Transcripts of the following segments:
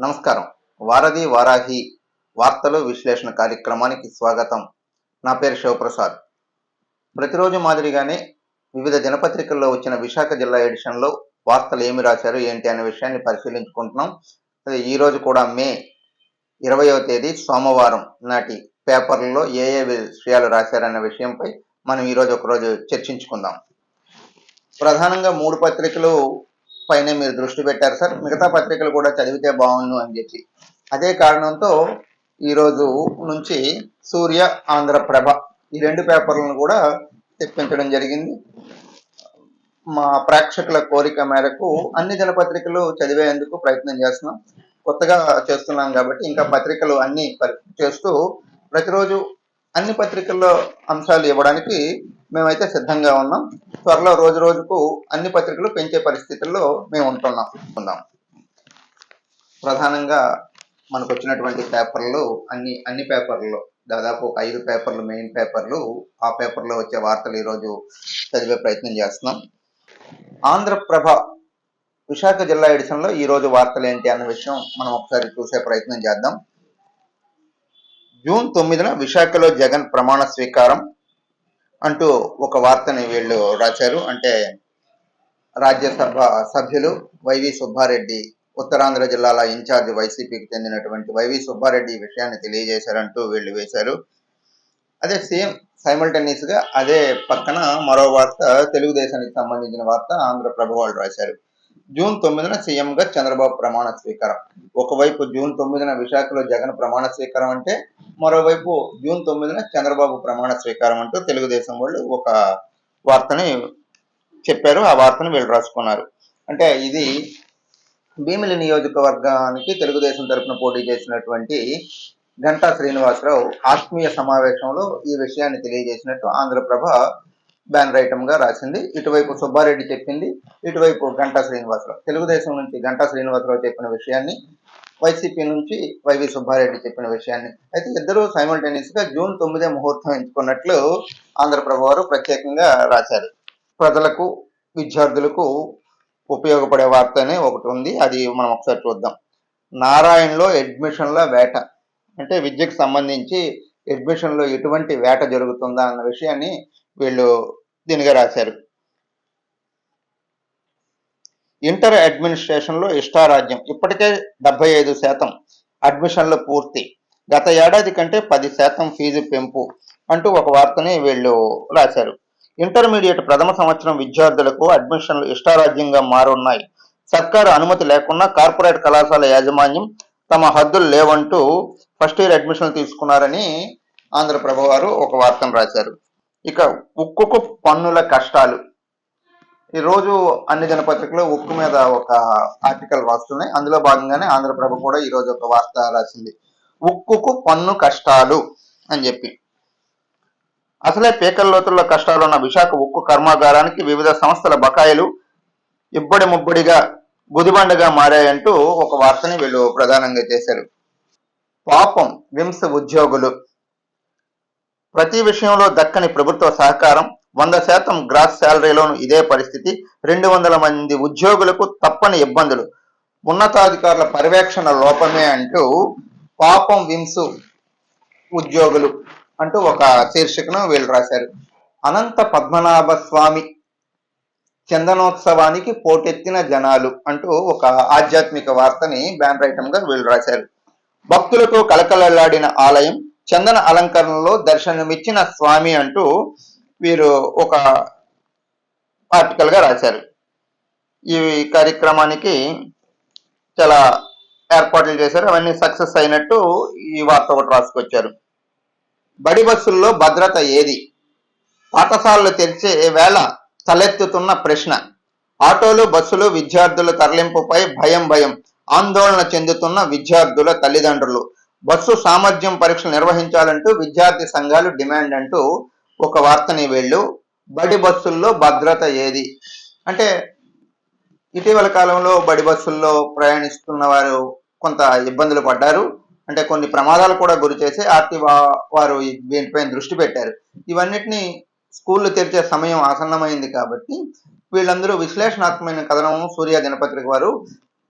నమస్కారం. వారధి వారాహి వార్తలు విశ్లేషణ కార్యక్రమానికి స్వాగతం. నా పేరు శివప్రసాద్. ప్రతిరోజు మాదిరిగానే వివిధ దినపత్రికల్లో వచ్చిన విశాఖ జిల్లా ఎడిషన్లో వార్తలు ఏమి రాశారు ఏంటి అనే విషయాన్ని పరిశీలించుకుంటున్నాం. అది ఈరోజు కూడా మే 20వ తేదీ సోమవారం నాటి పేపర్లలో ఏ విషయాలు రాశారన్న విషయంపై మనం ఈరోజు ఒకరోజు చర్చించుకుందాం. ప్రధానంగా 3 పత్రికలు పైనే మీరు దృష్టి పెట్టారు సార్. మిగతా పత్రికలు కూడా చదివితే బాగుండు అని చెప్పి అదే కారణంతో ఈరోజు నుంచి సూర్య, ఆంధ్రప్రభ ఈ 2 పేపర్లను కూడా తెప్పించడం జరిగింది. మా ప్రేక్షకుల కోరిక మేరకు అన్ని దినపత్రికలు చదివేందుకు ప్రయత్నం చేస్తున్నాం. కొత్తగా చేస్తున్నాం కాబట్టి ఇంకా పత్రికలు అన్ని చేస్తూ ప్రతిరోజు అన్ని పత్రికల్లో అంశాలు ఇవ్వడానికి మేమైతే సిద్ధంగా ఉన్నాం. త్వరలో రోజు రోజుకు అన్ని పత్రికలు పెంచే పరిస్థితుల్లో మేము ఉంటున్నాం. ప్రధానంగా మనకు వచ్చినటువంటి పేపర్లు అన్ని పేపర్లలో దాదాపు 5 పేపర్లు మెయిన్ పేపర్లు, ఆ పేపర్లో వచ్చే వార్తలు ఈరోజు చదివే ప్రయత్నం చేస్తున్నాం. ఆంధ్రప్రభ విశాఖ జిల్లా ఎడిషన్లో ఈరోజు వార్తలు ఏంటి అన్న విషయం మనం ఒకసారి చూసే ప్రయత్నం చేద్దాం. జూన్ 9న విశాఖలో జగన్ ప్రమాణ స్వీకారం అంటూ ఒక వార్తని వీళ్ళు రాశారు. అంటే రాజ్యసభ సభ్యులు వైవి సుబ్బారెడ్డి, ఉత్తరాంధ్ర జిల్లాల ఇన్ఛార్జ్ వైసీపీకి చెందినటువంటి వైవి సుబ్బారెడ్డి ఈ విషయాన్ని తెలియజేశారంటూ వీళ్ళు వేశారు. అదే సేమ్ సైమల్టేనియస్ గా అదే పక్కన మరో వార్త తెలుగుదేశానికి సంబంధించిన వార్త ఆంధ్రప్రభ వాళ్ళు రాశారు. జూన్ 9న సీఎంగా చంద్రబాబు ప్రమాణ స్వీకారం. ఒకవైపు జూన్ 9న విశాఖలో జగన్ ప్రమాణ స్వీకారం అంటే, మరోవైపు జూన్ 9న చంద్రబాబు ప్రమాణ స్వీకారం అంటూ తెలుగుదేశం వాళ్ళు ఒక వార్తని చెప్పారు. ఆ వార్తను వీళ్ళు రాసుకున్నారు. అంటే ఇది భీమిలి నియోజకవర్గానికి తెలుగుదేశం తరఫున పోటీ చేసినటువంటి గంటా శ్రీనివాసరావు ఆత్మీయ సమావేశంలో ఈ విషయాన్ని తెలియజేసినట్టు ఆంధ్రప్రభ బ్యానర్ ఐటమ్ గా రాసింది. ఇటువైపు సుబ్బారెడ్డి చెప్పింది, ఇటువైపు గంటా శ్రీనివాసరావు. తెలుగుదేశం నుంచి గంటా శ్రీనివాసరావు చెప్పిన విషయాన్ని, వైసీపీ నుంచి వైవి సుబ్బారెడ్డి చెప్పిన విషయాన్ని అయితే ఇద్దరు సైమల్టేనియస్ గా జూన్ 9 ముహూర్తం ఎంచుకున్నట్లు ఆంధ్రప్రభ వారు ప్రత్యేకంగా రాశారు. ప్రజలకు, విద్యార్థులకు ఉపయోగపడే వార్త అనే ఒకటి ఉంది, అది మనం ఒకసారి చూద్దాం. నారాయణలో అడ్మిషన్ల వేట. అంటే విద్యకు సంబంధించి అడ్మిషన్లో ఎటువంటి వేట జరుగుతుందా అన్న విషయాన్ని వీళ్ళు దీనిగా రాశారు. ఇంటర్ అడ్మినిస్ట్రేషన్లో ఇష్టారాజ్యం. ఇప్పటికే 75% అడ్మిషన్లు పూర్తి. గత ఏడాది కంటే 10% ఫీజు పెంపు అంటూ ఒక వార్తని వీళ్ళు రాశారు. ఇంటర్మీడియట్ ప్రథమ సంవత్సరం విద్యార్థులకు అడ్మిషన్లు ఇష్టారాజ్యంగా మారున్నాయి. సర్కారు అనుమతి లేకుండా కార్పొరేట్ కళాశాల యాజమాన్యం తమ హద్దులు లేవంటూ ఫస్ట్ ఇయర్ అడ్మిషన్లు తీసుకున్నారని ఆంధ్రప్రభ వారు ఒక వార్తను రాశారు. ఇక ఉక్కుకు పన్నుల కష్టాలు. ఈరోజు అన్ని దినపత్రికలు ఉక్కు మీద ఒక ఆర్టికల్ రాస్తున్నాయి. అందులో భాగంగానే ఆంధ్రప్రభ కూడా ఈరోజు ఒక వార్త రాసింది, ఉక్కుకు పన్ను కష్టాలు అని చెప్పి. అసలే పీకల లోతుల్లో కష్టాలున్న విశాఖ ఉక్కు కర్మాగారానికి వివిధ సంస్థల బకాయిలు ఇబ్బడి ముబ్బడిగా గుదిబండగా మారాయంటూ ఒక వార్తని వీళ్ళు ప్రధానంగా చేశారు. పాపం విమ్స్ ఉద్యోగులు. ప్రతి విషయంలో దక్కని ప్రభుత్వ సహకారం, 100% గ్రాస్ శాలరీలోను ఇదే పరిస్థితి, 200 మంది ఉద్యోగులకు తప్పని ఇబ్బందులు, ఉన్నతాధికారుల పర్యవేక్షణ లోపమే అంటూ పాపం విమ్స్ ఉద్యోగులు అంటూ ఒక శీర్షికను వీళ్ళు రాశారు. అనంత పద్మనాభ స్వామి చందనోత్సవానికి పోటెత్తిన జనాలు అంటూ ఒక ఆధ్యాత్మిక వార్తని బ్యానర్ ఐటమ్ గా వీళ్ళు రాశారు. భక్తులతో కలకలలాడిన ఆలయం, చందన అలంకరణలో దర్శనమిచ్చిన స్వామి అంటూ వీరు ఒక ఆర్టికల్ గా రాశారు. ఈ కార్యక్రమానికి చాలా ఏర్పాట్లు చేశారు, అవన్నీ సక్సెస్ అయినట్టు ఈ వార్త ఒకటి రాసుకొచ్చారు. బడి బస్సుల్లో భద్రత ఏది? పాఠశాలలు తెరిచే వేళ తలెత్తుతున్న ప్రశ్న. ఆటోలు, బస్సులు విద్యార్థుల తరలింపుపై భయం, ఆందోళన చెందుతున్న విద్యార్థుల తల్లిదండ్రులు. బస్సు సామర్థ్యం పరీక్షలు నిర్వహించాలంటూ విద్యార్థి సంఘాలు డిమాండ్ అంటూ ఒక వార్తని వీళ్ళు బడి బస్సుల్లో భద్రత ఏది అంటే, ఇటీవల కాలంలో బడి బస్సుల్లో ప్రయాణిస్తున్న వారు కొంత ఇబ్బందులు పడ్డారు. అంటే కొన్ని ప్రమాదాలు కూడా గురి చేసి ఆర్టీ వారు దీనిపైన దృష్టి పెట్టారు. ఇవన్నిటిని స్కూళ్ళు తెరిచే సమయం ఆసన్నమైంది కాబట్టి వీళ్ళందరూ విశ్లేషణాత్మకమైన కథనం సూర్య దినపత్రిక వారు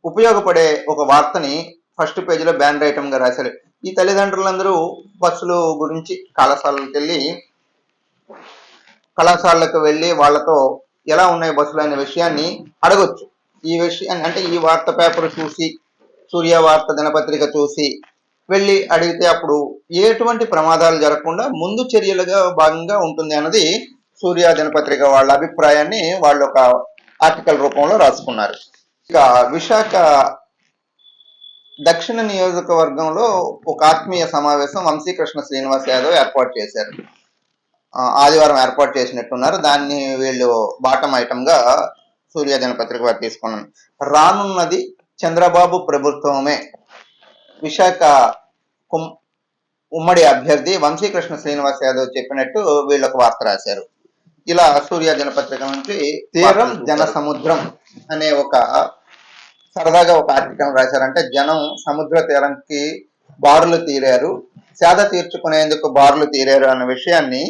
ఉపయోగపడే ఒక వార్తని ఫస్ట్ పేజీలో బ్యానర్ ఐటమ్ గా రాశారు. ఈ తల్లిదండ్రులందరూ బస్సులు గురించి కళాశాలకు వెళ్ళి వాళ్ళతో ఎలా ఉన్నాయి బస్సులు అనే విషయాన్ని అడగొచ్చు. ఈ విషయాన్ని అంటే ఈ వార్త పేపర్ చూసి, సూర్య వార్త దినపత్రిక చూసి వెళ్ళి అడిగితే అప్పుడు ఎటువంటి ప్రమాదాలు జరగకుండా ముందు చర్యలుగా భాగంగా ఉంటుంది అన్నది సూర్య దినపత్రిక వాళ్ళ అభిప్రాయాన్ని వాళ్ళు ఒక ఆర్టికల్ రూపంలో రాసుకున్నారు. ఇక విశాఖ దక్షిణ నియోజకవర్గంలో ఒక ఆత్మీయ సమావేశం వంశీకృష్ణ శ్రీనివాస్ యాదవ్ ఏర్పాటు చేశారు. ఆదివారం ఏర్పాటు చేసినట్టున్నారు. దాన్ని వీళ్ళు బాటం ఐటమ్ గా సూర్య దినపత్రిక వారు తీసుకున్నాను. రానున్నది చంద్రబాబు ప్రభుత్వమే, విశాఖ ఉమ్మడి అభ్యర్థి వంశీకృష్ణ శ్రీనివాస్ యాదవ్ చెప్పినట్టు వీళ్ళొక వార్త రాశారు. ఇలా సూర్య దినపత్రిక నుంచి తీరం జన సముద్రం అనే ఒక సరదాగా ఒక ఆర్టికల్ రాశారంటే జనం సముద్ర తీరంకి బారులు తీరారు, సేద తీర్చుకునేందుకు బారులు తీరారు అన్న విషయాన్ని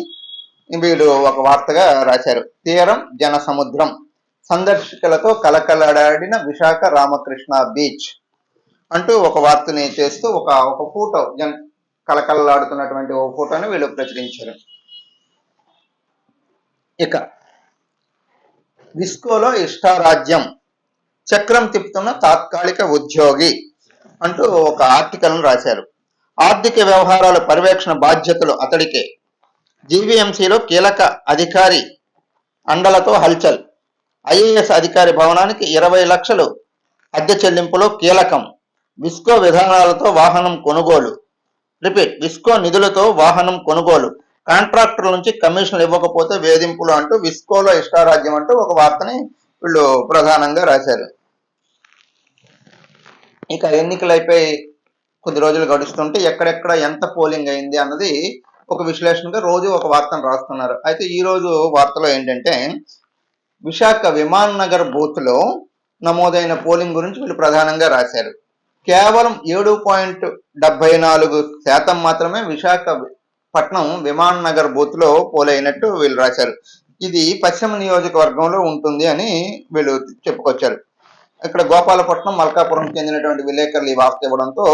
వీడు ఒక వార్తగా రాశారు. తీరం జన సముద్రం, సందర్శకులతో కలకలడాడిన విశాఖ రామకృష్ణ బీచ్ అంటూ ఒక వార్తని చేస్తూ ఒక ఫోటో కలకలలాడుతున్నటువంటి ఒక ఫోటోని వీళ్ళు ప్రచురించారు. ఇక విస్కోలో ఇష్టారాజ్యం, చక్రం తిప్పుతున్న తాత్కాలిక ఉద్యోగి అంటూ ఒక ఆర్టికల్ రాశారు. ఆర్థిక వ్యవహారాల పర్యవేక్షణ బాధ్యతలు అతడికే, జీవీఎంసీలో కీలక అధికారి అండలతో హల్చల్, ఐఏఎస్ అధికారి భవనానికి 20 లక్షలు అద్దె చెల్లింపులో కీలకం, విస్కో విధానాలతో వాహనం కొనుగోలు, విస్కో నిధులతో వాహనం కొనుగోలు, కాంట్రాక్టర్ల నుంచి కమిషన్లు ఇవ్వకపోతే వేధింపులు అంటూ విస్కోలో ఇష్టారాజ్యం అంటూ ఒక వార్తని వీళ్ళు ప్రధానంగా రాశారు. ఇక ఎన్నికలు అయిపోయి కొద్ది రోజులు గడుస్తుంటే ఎక్కడెక్కడ ఎంత పోలింగ్ అయింది అన్నది ఒక విశ్లేషణగా రోజు ఒక వార్తను రాస్తున్నారు. అయితే ఈ రోజు వార్తలో ఏంటంటే విశాఖ విమాన్ నగర్ బూత్ లో నమోదైన పోలింగ్ గురించి వీళ్ళు ప్రధానంగా రాశారు. కేవలం 7.74% మాత్రమే విశాఖపట్నం విమాన్ నగర్ బూత్ లో పోలైనట్టు వీళ్ళు రాశారు. ఇది పశ్చిమ నియోజకవర్గంలో ఉంటుంది అని వీళ్ళు చెప్పుకొచ్చారు. ఇక్కడ గోపాలపట్నం, మల్కాపురం చెందినటువంటి విలేకరులు ఈ వార్త ఇవ్వడంతో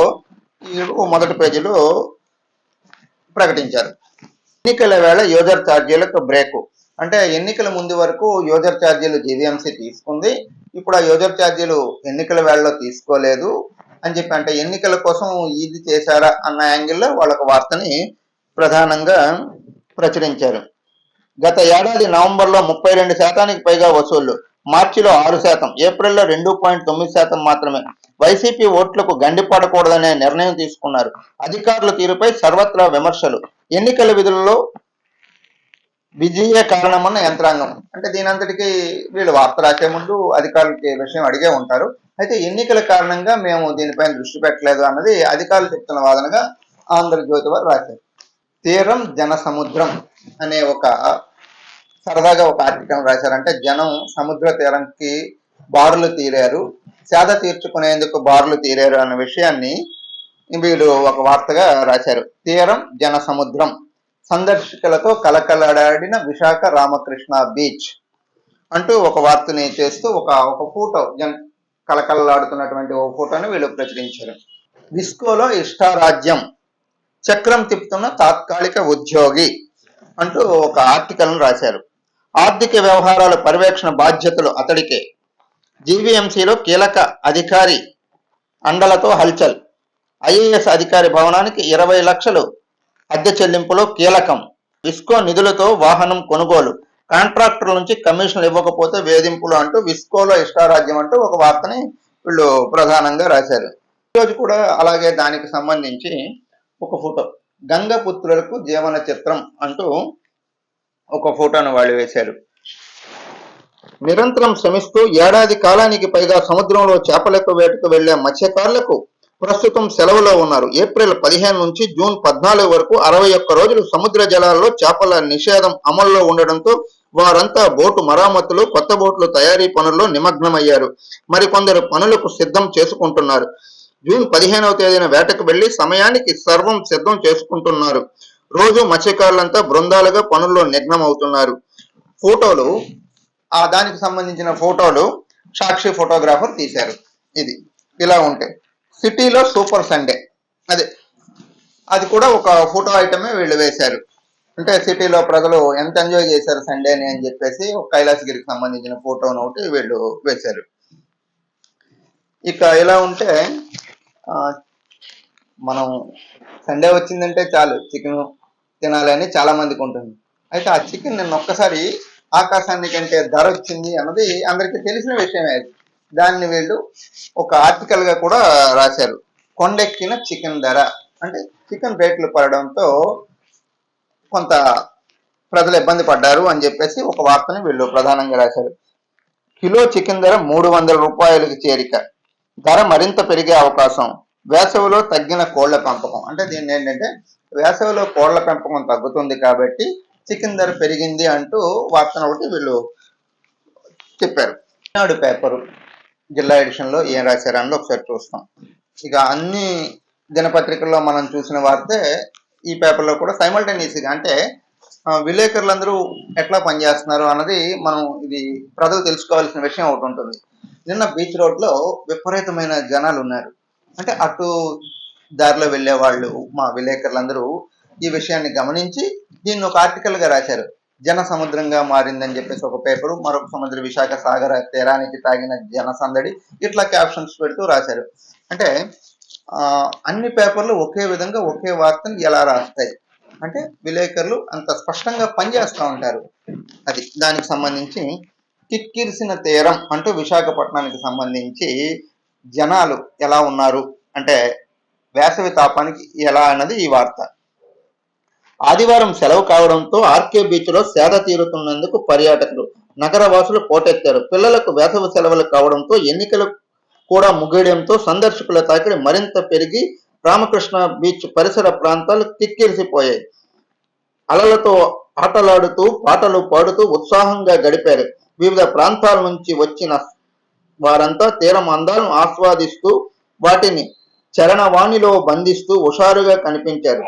మొదటి పేజీలో ప్రకటించారు. ఎన్నికల వేళ యూజర్ ఛార్జీలకు బ్రేకు, అంటే ఎన్నికల ముందు వరకు యూజర్ ఛార్జీలు జీవీఎంసీ తీసుకుంది, ఇప్పుడు ఆ యూజర్ ఛార్జీలు ఎన్నికల వేళలో తీసుకోలేదు అని చెప్పి, అంటే ఎన్నికల కోసం ఇది చేశారా అన్న యాంగిల్లో వాళ్ళొక వార్తని ప్రధానంగా ప్రచురించారు. గత ఏడాది నవంబర్లో 32% పైగా వసూళ్లు, మార్చిలో 6%, ఏప్రిల్లో 2.9% మాత్రమే. వైసీపీ ఓట్లకు గండిపడకూడదనే నిర్ణయం తీసుకున్నారు. అధికారుల తీరుపై సర్వత్రా విమర్శలు, ఎన్నికల విధులలో విజయే కారణమన్న యంత్రాంగం. అంటే దీనంతటికీ వీళ్ళు వార్త రాసే ముందు అధికారులకి విషయం అడిగే ఉంటారు. అయితే ఎన్నికల కారణంగా మేము దీనిపైన దృష్టి పెట్టలేదు అన్నది అధికారులు చెప్తున్న వాదనగా ఆంధ్రజ్యోతి వారు రాశారు. తీరం జన సముద్రం అనే ఒక సరదాగా ఒక ఆర్టికల్ రాశారంటే జనం సముద్ర తీరంకి బారులు తీరారు, సేద తీర్చుకునేందుకు బారులు తీరారు అన్న విషయాన్ని వీళ్ళు ఒక వార్తగా రాశారు. తీరం జన సముద్రం, సందర్శకులతో కలకలడాడిన విశాఖ రామకృష్ణ బీచ్ అంటూ ఒక వార్తని చేస్తూ ఒక ఫోటో కలకలలాడుతున్నటువంటి ఒక ఫోటోని వీళ్ళు ప్రచురించారు. విస్కోలో ఇష్టారాజ్యం, చక్రం తిప్పుతున్న తాత్కాలిక ఉద్యోగి అంటూ ఒక ఆర్టికల్ రాశారు. ఆర్థిక వ్యవహారాల పర్యవేక్షణ బాధ్యతలు అతడికే, జీవీఎంసీలో కీలక అధికారి అండలతో హల్చల్, ఐఏఎస్ అధికారి భవనానికి 20 లక్షలు అద్దె చెల్లింపులో కీలకం, విస్కో నిధులతో వాహనం కొనుగోలు, కాంట్రాక్టర్ల నుంచి కమిషన్లు ఇవ్వకపోతే వేధింపులు అంటూ విస్కోలో ఇష్టారాజ్యం అంటూ ఒక వార్తని వీళ్ళు ప్రధానంగా రాశారు. ఈరోజు కూడా అలాగే దానికి సంబంధించి ఒక ఫోటో, గంగపుత్రులకు జీవన చిత్రం అంటూ ఒక ఫోటోను వాళ్ళు వేశారు. నిరంతరం శ్రమిస్తూ ఏడాది కాలానికి పైగా సముద్రంలో చేపలకు వేటకు వెళ్లే మత్స్యకారులకు ప్రస్తుతం సెలవులో ఉన్నారు. ఏప్రిల్ 15 నుంచి జూన్ 14 వరకు 61 రోజులు సముద్ర జలాల్లో చేపల నిషేధం అమల్లో ఉండడంతో వారంతా బోటు మరామతులు, కొత్త బోట్ల తయారీ పనుల్లో నిమగ్నమయ్యారు. మరికొందరు పనులకు సిద్ధం చేసుకుంటున్నారు. జూన్ 15వ తేదీన వేటకు వెళ్లి సమయానికి సర్వం సిద్ధం చేసుకుంటున్నారు. రోజు మత్స్యకారులంతా బృందాలుగా పనుల్లో నిగ్నమవుతున్నారు. ఫోటోలు, దానికి సంబంధించిన ఫోటోలు సాక్షి ఫోటోగ్రాఫర్ తీశారు. ఇది ఇలా ఉంటాయి. సిటీలో సూపర్ సండే, అదే అది కూడా ఒక ఫోటో ఐటమే వీళ్ళు వేశారు. అంటే సిటీలో ప్రజలు ఎంత ఎంజాయ్ చేశారు సండేని అని చెప్పేసి ఒక కైలాసగిరికి సంబంధించిన ఫోటోను ఒకటి వీళ్ళు వేశారు. ఇక ఇలా ఉంటే ఆ, మనం సండే వచ్చిందంటే చాలు చికెన్ తినాలని చాలా మందికి ఉంటుంది. అయితే ఆ చికెన్ నిన్న ఒక్కసారి ఆకాశాన్ని కంటే ధర వచ్చింది అన్నది అందరికీ తెలిసిన విషయమే. దాన్ని వీళ్ళు ఒక ఆర్టికల్ గా కూడా రాశారు. కొండెక్కిన చికెన్ ధర, అంటే చికెన్ రేట్లు పడడంతో కొంత ప్రజలు ఇబ్బంది పడ్డారు అని చెప్పేసి ఒక వార్తని వీళ్ళు ప్రధానంగా రాశారు. కిలో చికెన్ ధర 300 రూపాయలకు చేరిక, ధర మరింత పెరిగే అవకాశం, వేసవిలో తగ్గిన కోళ్ల పెంపకం. అంటే దీన్ని ఏంటంటే వేసవిలో కోళ్ల పెంపకం తగ్గుతుంది కాబట్టి చికెన్ ధర పెరిగింది అంటూ వార్తను ఒకటి వీళ్ళు చెప్పారు. ఈనాడు పేపరు జిల్లా ఎడిషన్లో ఏం రాశారని ఒకసారి చూస్తాం. ఇక అన్ని దినపత్రికల్లో మనం చూసిన వార్తే ఈ పేపర్లో కూడా సైమల్టేనియస్గా, అంటే విలేకరులందరూ ఎట్లా పనిచేస్తున్నారు అన్నది మనం ఇది ప్రజలు తెలుసుకోవాల్సిన విషయం ఒకటి ఉంటుంది. నిన్న బీచ్ రోడ్లో విపరీతమైన జనాలు ఉన్నారు. అంటే అటు దారిలో వెళ్ళే వాళ్ళు, మా విలేకరులందరూ ఈ విషయాన్ని గమనించి దీన్ని ఒక ఆర్టికల్గా రాశారు. జన సముద్రంగా మారిందని చెప్పేసి ఒక పేపరు, మరొక సముద్ర విశాఖ సాగర తీరానికి తాగిన జన సందడి, ఇట్లా క్యాప్షన్స్ పెడుతూ రాశారు. అంటే అన్ని పేపర్లు ఒకే విధంగా ఒకే వార్తను ఎలా రాస్తాయి అంటే విలేకరులు అంత స్పష్టంగా పనిచేస్తూ ఉంటారు. అది దానికి సంబంధించి కిక్కిరిసిన తీరం అంటూ విశాఖపట్నానికి సంబంధించి జనాలు ఎలా ఉన్నారు అంటే వేసవి తాపానికి ఎలా అన్నది ఈ వార్త. ఆదివారం సెలవు కావడంతో ఆర్కే బీచ్ లో సేద తీరుతున్నందుకు పర్యాటకులు, నగరవాసులు పోటెత్తారు. పిల్లలకు వేసవి సెలవులు కావడంతో ఎన్నికలు కూడా ముగియడంతో సందర్శకుల తాకిడి మరింత పెరిగి రామకృష్ణ బీచ్ పరిసర ప్రాంతాలు కిక్కిరిసిపోయాయి. అలలతో ఆటలాడుతూ పాటలు పాడుతూ ఉత్సాహంగా గడిపారు. వివిధ ప్రాంతాల నుంచి వచ్చిన వారంతా తీరం అందాలను ఆస్వాదిస్తూ వాటిని చరణవాణిలో బంధిస్తూ హుషారుగా కనిపించారు.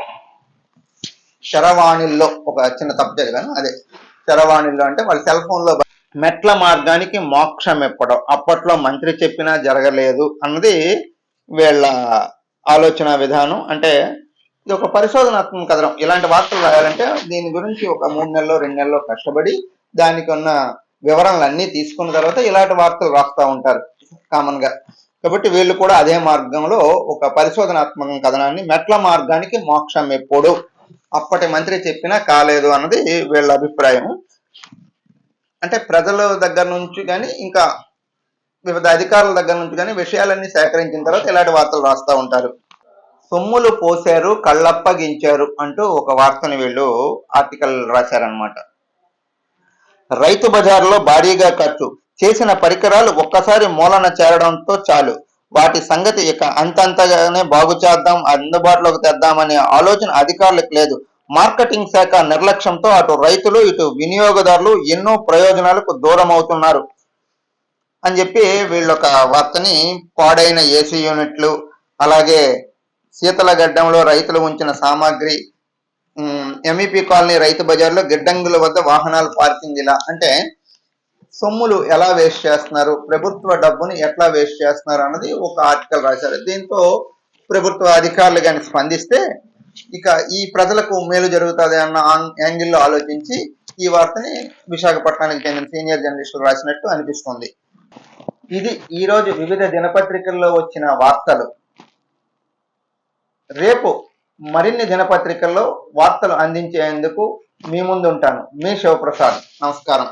శరవాణిల్లో ఒక చిన్న తప్పు జరిగాను, అదే శరవాణిల్లో అంటే వాళ్ళ సెల్ ఫోన్లో మెట్ల మార్గానికి మోక్షం ఎప్పడం, అప్పట్లో మంత్రి చెప్పినా జరగలేదు అన్నది వీళ్ళ ఆలోచన విధానం. అంటే ఇది ఒక పరిశోధనాత్మక కథనం. ఇలాంటి వార్తలు రాయాలంటే దీని గురించి ఒక 3 నెలలో 2 నెలలో కష్టపడి దానికి ఉన్న వివరాలు అన్నీ తీసుకున్న తర్వాత ఇలాంటి వార్తలు రాస్తూ ఉంటారు కామన్ గా. కాబట్టి వీళ్ళు కూడా అదే మార్గంలో ఒక పరిశోధనాత్మక కథనాన్ని, మెట్ల మార్గానికి మోక్షం ఎప్పుడు, అప్పటి మంత్రి చెప్పినా కాలేదు అన్నది వీళ్ళ అభిప్రాయం. అంటే ప్రజల దగ్గర నుంచి కానీ ఇంకా వివిధ అధికారుల దగ్గర నుంచి కానీ విషయాలన్నీ సేకరించిన తర్వాత ఇలాంటి వార్తలు రాస్తూ ఉంటారు. సొమ్ములు పోశారు కళ్ళప్పగించారు అంటూ ఒక వార్తని వీళ్ళు ఆర్టికల్ రాశారనమాట. రైతు బజార్లో భారీగా ఖర్చు, చేసిన పరికరాలు ఒక్కసారి మూలన చేరడంతో చాలు, వాటి సంగతి ఇక అంతంతగానే బాగు చేద్దాం, అందుబాటులోకి తెద్దామనే ఆలోచన అధికారులకు లేదు. మార్కెటింగ్ శాఖ నిర్లక్ష్యంతో అటు రైతులు ఇటు వినియోగదారులు ఎన్నో ప్రయోజనాలకు దూరం అవుతున్నారు అని చెప్పి వీళ్ళొక వార్తని, పాడైన ఏసీ యూనిట్లు, అలాగే శీతలగడ్డంలో రైతులు ఉంచిన సామాగ్రి, ఎంఈపీ కాలనీ రైతు బజార్లో గిడ్డంగుల వద్ద వాహనాలు పార్కింగ్, ఇలా అంటే సొమ్ములు ఎలా వేస్ట్ చేస్తున్నారు, ప్రభుత్వ డబ్బుని ఎట్లా వేస్ట్ చేస్తున్నారు అన్నది ఒక ఆర్టికల్ రాశారు. దీంతో ప్రభుత్వ అధికారులు కానీ స్పందిస్తే ఇక ఈ ప్రజలకు మేలు జరుగుతుంది అన్న యాంగిల్లో ఆలోచించి ఈ వార్తని విశాఖపట్నానికి చెందిన సీనియర్ జర్నలిస్టులు రాసినట్టు అనిపిస్తుంది. ఇది ఈరోజు వివిధ దినపత్రికల్లో వచ్చిన వార్తలు. రేపు మరిన్ని దినపత్రికల్లో వార్తలు అందించేందుకు మీ ముందు ఉంటాను. మీ శివప్రసాద్. నమస్కారం.